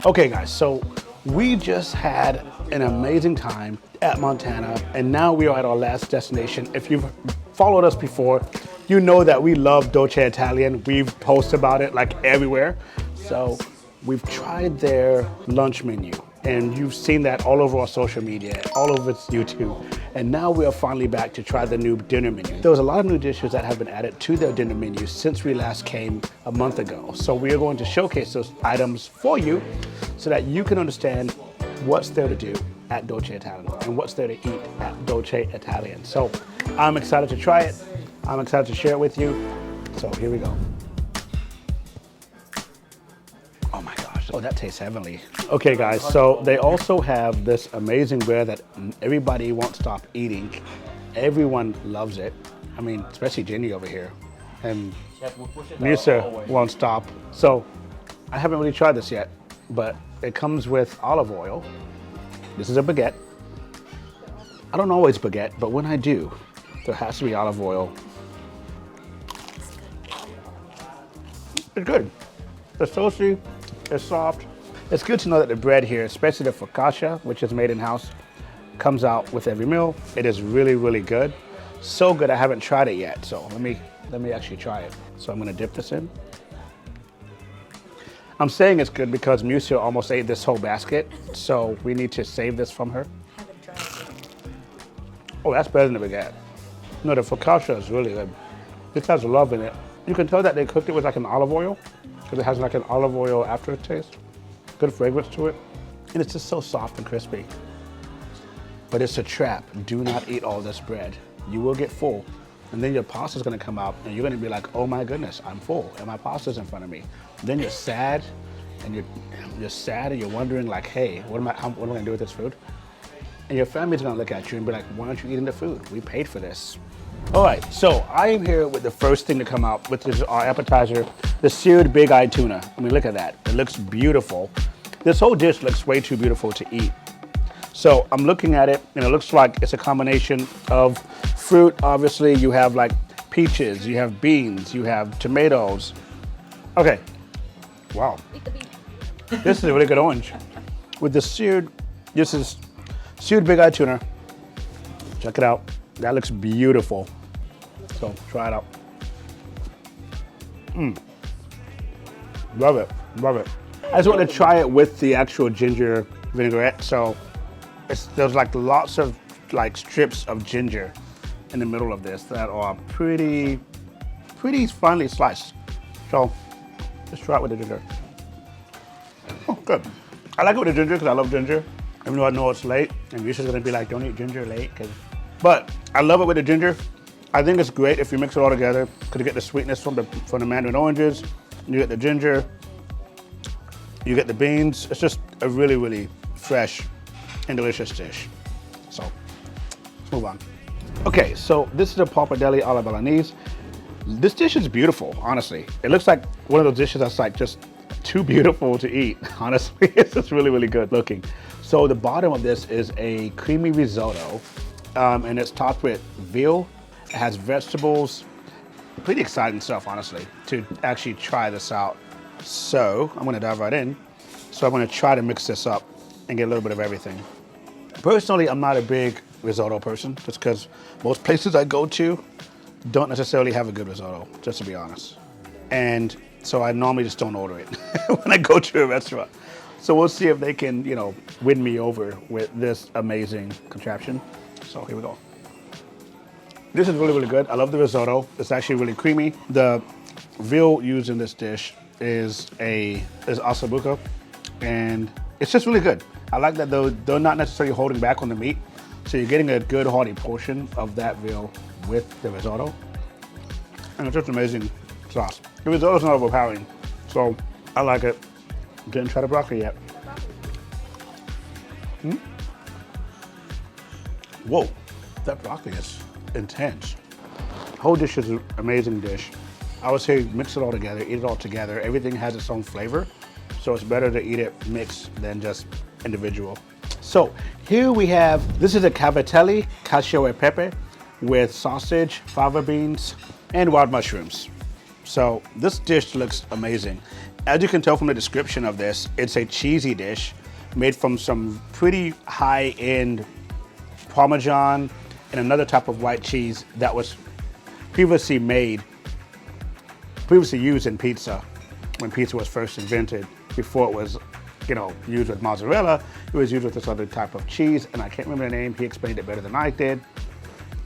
Okay guys, so we just had an amazing time at Montana and now we are at our last destination. If you've followed us before, you know that we love Dolce Italian. We've posted about it like everywhere. So we've tried their lunch menu and you've seen that all over our social media, all over YouTube. And now we are finally back to try the new dinner menu. There was a lot of new dishes that have been added to their dinner menu since we last came a month ago. So we are going to showcase those items for you so that you can understand what's there to do at Dolce Italian and what's there to eat at Dolce Italian. So I'm excited to try it. I'm excited to share it with you. So here we go. Oh my gosh, oh that tastes heavenly. Okay guys, so they also have this amazing bread that everybody won't stop eating. Everyone loves it. I mean, especially Jenny over here. And Musa won't stop. So I haven't really tried this yet, but it comes with olive oil. This is a baguette. I don't always baguette, but when I do, there has to be olive oil. It's good. It's toasty, it's soft. It's good to know that the bread here, especially the focaccia, which is made in-house, comes out with every meal. It is really, really good. So good I haven't tried it yet. So let me actually try it. So I'm gonna dip this in. I'm saying it's good because Musa almost ate this whole basket, so we need to save this from her. Oh, that's better than the baguette. No, the focaccia is really good. This has love in it. You can tell that they cooked it with like an olive oil, because it has like an olive oil aftertaste. Good fragrance to it. And it's just so soft and crispy. But it's a trap. Do not eat all this bread. You will get full. And then your pasta's gonna come out and you're gonna be like, oh my goodness, I'm full and my pasta's in front of me. Then you're sad and you're wondering like, hey, what am I gonna do with this food? And your family's gonna look at you and be like, why aren't you eating the food? We paid for this. All right, so I am here with the first thing to come out, which is our appetizer, the seared big-eyed tuna. I mean, look at that. It looks beautiful. This whole dish looks way too beautiful to eat. So I'm looking at it, and it looks like it's a combination of fruit. Obviously, you have like peaches, you have beans, you have tomatoes. Okay, wow. This is a really good orange. With the this is seared big-eyed tuna. Check it out. That looks beautiful. So try it out. Love it, love it. I just want to try it with the actual ginger vinaigrette. So there's like lots of like strips of ginger in the middle of this that are pretty finely sliced. So let's try it with the ginger. Oh, good. I like it with the ginger because I love ginger. Even though I know it's late, and Yusha's gonna be like, don't eat ginger late. But I love it with the ginger. I think it's great if you mix it all together because you get the sweetness from the mandarin oranges, you get the ginger, you get the beans. It's just a really, really fresh and delicious dish. So let's move on. Okay, so this is a pappardelle alla bolognese. This dish is beautiful, honestly. It looks like one of those dishes that's like just too beautiful to eat, honestly. It's just really, really good looking. So the bottom of this is a creamy risotto, and it's topped with veal. It has vegetables. Pretty exciting stuff, honestly, to actually try this out. So I'm gonna dive right in. So I'm gonna try to mix this up and get a little bit of everything. Personally, I'm not a big risotto person, just because most places I go to don't necessarily have a good risotto, just to be honest. And so I normally just don't order it when I go to a restaurant. So we'll see if they can, you know, win me over with this amazing contraption. So here we go. This is really, really good. I love the risotto. It's actually really creamy. The veal used in this dish is ossobuco, and it's just really good. I like that they're not necessarily holding back on the meat, so you're getting a good hearty portion of that veal with the risotto, and it's just amazing sauce. The risotto's not overpowering, so I like it. Didn't try the broccoli yet. Whoa, that broccoli is intense. Whole dish is an amazing dish. I would say mix it all together, eat it all together. Everything has its own flavor, so it's better to eat it mixed than just individual. So here we have, this is a cavatelli cacio e pepe with sausage, fava beans, and wild mushrooms. So this dish looks amazing. As you can tell from the description of this, it's a cheesy dish made from some pretty high-end Parmesan and another type of white cheese that was previously used in pizza when pizza was first invented. Before it was, used with mozzarella, it was used with this other type of cheese, and I can't remember the name. He explained it better than I did.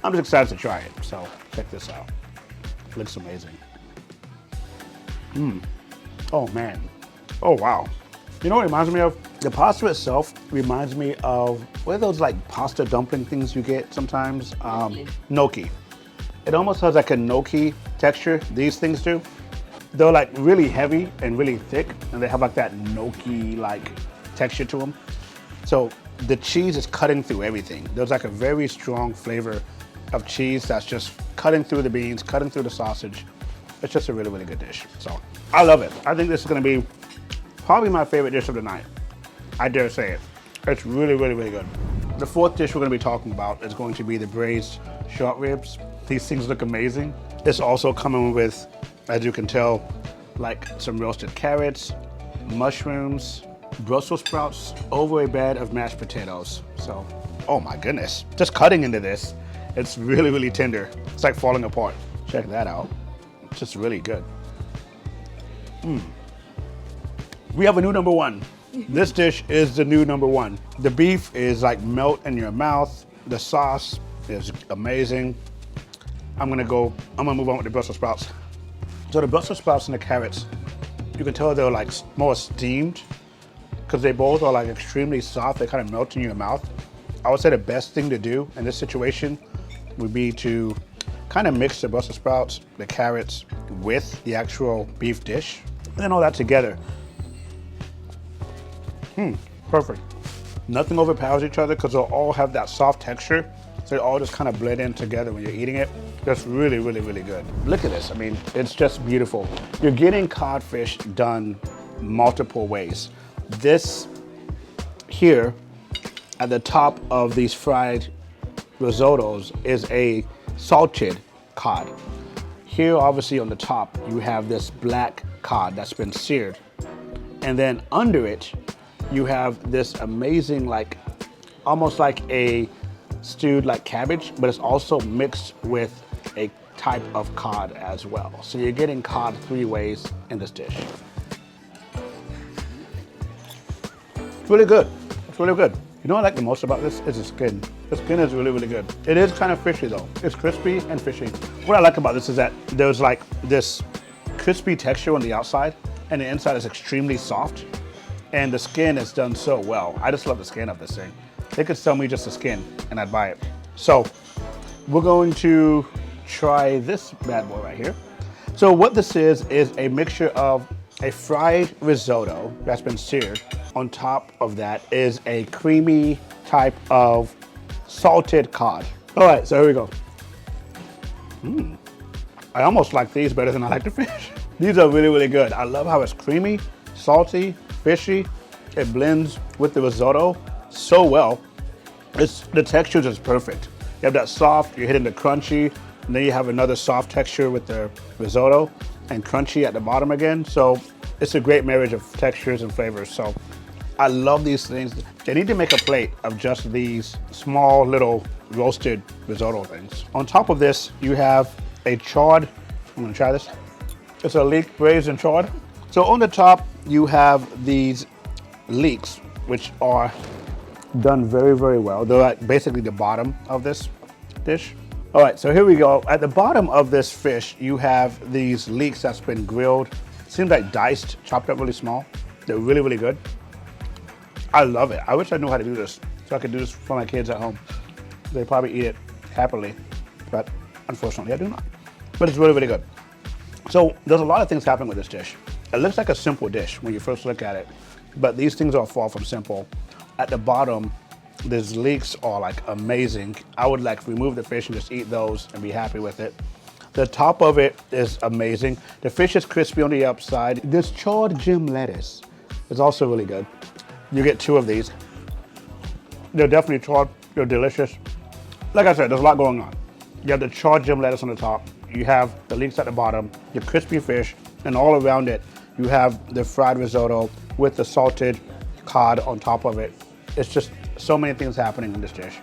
I'm just excited to try it, so check this out. It looks amazing. Oh man. Oh wow. You know what it reminds me of? The pasta itself reminds me of, what are those like pasta dumpling things you get sometimes? Gnocchi. It almost has like a gnocchi texture, these things do. They're like really heavy and really thick, and they have like that gnocchi like texture to them. So the cheese is cutting through everything. There's like a very strong flavor of cheese that's just cutting through the beans, cutting through the sausage. It's just a really, really good dish. So I love it. I think this is gonna be probably my favorite dish of the night. I dare say it. It's really, really, really good. The fourth dish we're gonna be talking about is going to be the braised short ribs. These things look amazing. It's also coming with, as you can tell, like some roasted carrots, mushrooms, Brussels sprouts over a bed of mashed potatoes. So, oh my goodness. Just cutting into this, it's really, really tender. It's like falling apart. Check that out. It's just really good. We have a new number one. This dish is the new number one. The beef is like melt in your mouth. The sauce is amazing. I'm gonna move on with the Brussels sprouts. So the Brussels sprouts and the carrots, you can tell they're like more steamed because they both are like extremely soft. They kind of melt in your mouth. I would say the best thing to do in this situation would be to kind of mix the Brussels sprouts, the carrots with the actual beef dish, and then all that together. Perfect. Nothing overpowers each other because they'll all have that soft texture. So they all just kind of blend in together when you're eating it. That's really, really, really good. Look at this. I mean, it's just beautiful. You're getting codfish done multiple ways. This here at the top of these fried risottos is a salted cod. Here, obviously on the top, you have this black cod that's been seared. And then under it, you have this amazing, like, almost like a stewed like cabbage, but it's also mixed with a type of cod as well. So you're getting cod three ways in this dish. It's really good. It's really good. You know what I like the most about this is the skin. The skin is really, really good. It is kind of fishy though. It's crispy and fishy. What I like about this is that there's like this crispy texture on the outside and the inside is extremely soft. And the skin is done so well. I just love the skin of this thing. They could sell me just the skin and I'd buy it. So we're going to try this bad boy right here. So what this is a mixture of a fried risotto that's been seared. On top of that is a creamy type of salted cod. All right, so here we go. I almost like these better than I like the fish. These are really, really good. I love how it's creamy, salty, fishy. It blends with the risotto so well. The texture is perfect. You have that soft, you're hitting the crunchy, and then you have another soft texture with the risotto and crunchy at the bottom again. So it's a great marriage of textures and flavors. So I love these things. They need to make a plate of just these small little roasted risotto things. On top of this, you have a chard. I'm gonna try this. It's a leek braised and chard. So on the top, you have these leeks, which are done very, very well. They're at basically the bottom of this dish. All right, so here we go. At the bottom of this fish, you have these leeks that's been grilled. Seems like diced, chopped up really small. They're really, really good. I love it. I wish I knew how to do this so I could do this for my kids at home. They probably eat it happily, but unfortunately I do not. But it's really, really good. So there's a lot of things happening with this dish. It looks like a simple dish when you first look at it, but these things are far from simple. At the bottom, these leeks are like amazing. I would like remove the fish and just eat those and be happy with it. The top of it is amazing. The fish is crispy on the upside. This charred gem lettuce is also really good. You get two of these. They're definitely charred, they're delicious. Like I said, there's a lot going on. You have the charred gem lettuce on the top. You have the leeks at the bottom, your crispy fish, and all around it, You have the fried risotto with the salted cod on top of it. It's just so many things happening in this dish.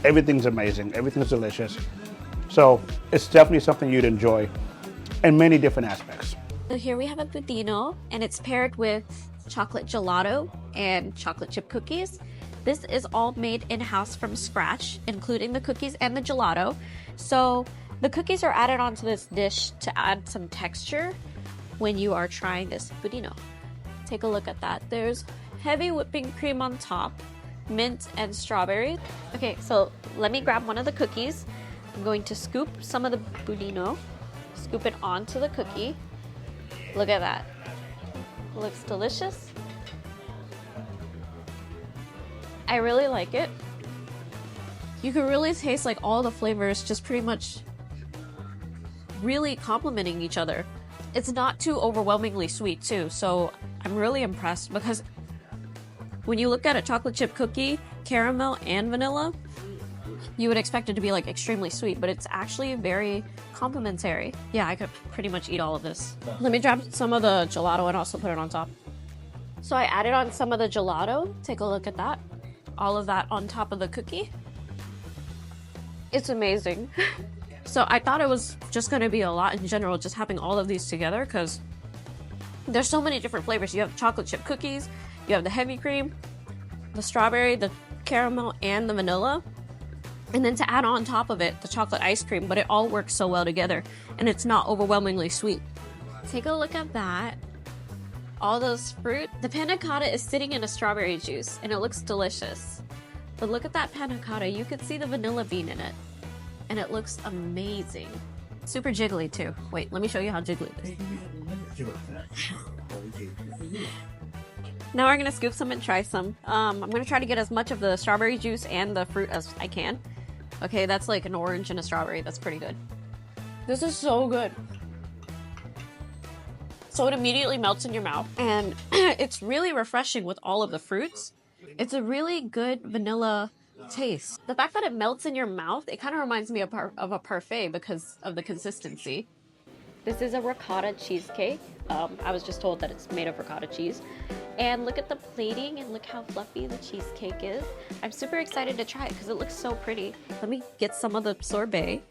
Everything's amazing, everything's delicious. So it's definitely something you'd enjoy in many different aspects. So here we have a budino, and it's paired with chocolate gelato and chocolate chip cookies. This is all made in-house from scratch, including the cookies and the gelato. So the cookies are added onto this dish to add some texture when you are trying this budino. Take a look at that. There's heavy whipping cream on top, mint and strawberry. Okay, so let me grab one of the cookies. I'm going to scoop some of the budino, scoop it onto the cookie. Look at that. Looks delicious. I really like it. You can really taste like all the flavors just pretty much really complementing each other. It's not too overwhelmingly sweet too, so I'm really impressed because when you look at a chocolate chip cookie, caramel and vanilla, you would expect it to be like extremely sweet, but it's actually very complimentary. Yeah, I could pretty much eat all of this. Let me drop some of the gelato and also put it on top. So I added on some of the gelato. Take a look at that. All of that on top of the cookie. It's amazing. So I thought it was just gonna be a lot in general, just having all of these together, because there's so many different flavors. You have chocolate chip cookies, you have the heavy cream, the strawberry, the caramel, and the vanilla. And then to add on top of it, the chocolate ice cream, but it all works so well together, and it's not overwhelmingly sweet. Take a look at that. All those fruit. The panna cotta is sitting in a strawberry juice, and it looks delicious. But look at that panna cotta. You could see the vanilla bean in it, and it looks amazing. Super jiggly too. Wait, let me show you how jiggly it is. Now we're gonna scoop some and try some. I'm gonna try to get as much of the strawberry juice and the fruit as I can. Okay, that's like an orange and a strawberry. That's pretty good. This is so good. So it immediately melts in your mouth, and it's really refreshing with all of the fruits. It's a really good vanilla taste. The fact that it melts in your mouth, it kind of reminds me of a parfait because of the consistency. This is a ricotta cheesecake. I was just told that it's made of ricotta cheese. And look at the plating and look how fluffy the cheesecake is. I'm super excited to try it because it looks so pretty. Let me get some of the sorbet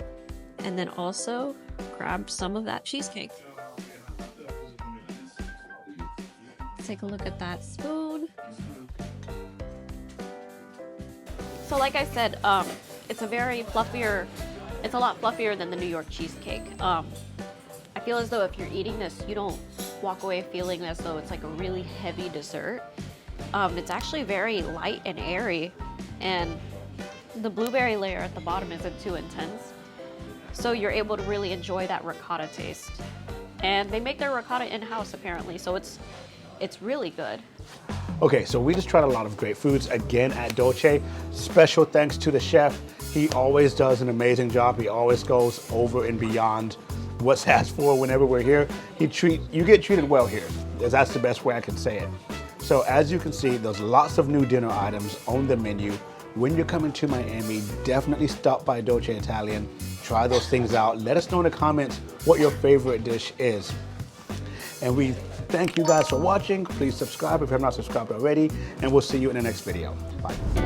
and then also grab some of that cheesecake. Take a look at that spoon. So like I said, it's a lot fluffier than the New York cheesecake. I feel as though if you're eating this, you don't walk away feeling as though it's like a really heavy dessert. It's actually very light and airy, and the blueberry layer at the bottom isn't too intense. So you're able to really enjoy that ricotta taste. And they make their ricotta in-house apparently, so it's really good. Okay, so we just tried a lot of great foods again at Dolce. Special thanks to the chef. He always does an amazing job. He always goes over and beyond what's asked for whenever we're here. You get treated well here. That's the best way I can say it. So as you can see, there's lots of new dinner items on the menu. When you're coming to Miami, definitely stop by Dolce Italian. Try those things out. Let us know in the comments what your favorite dish is. And we thank you guys for watching. Please subscribe if you have not subscribed already, and we'll see you in the next video. Bye.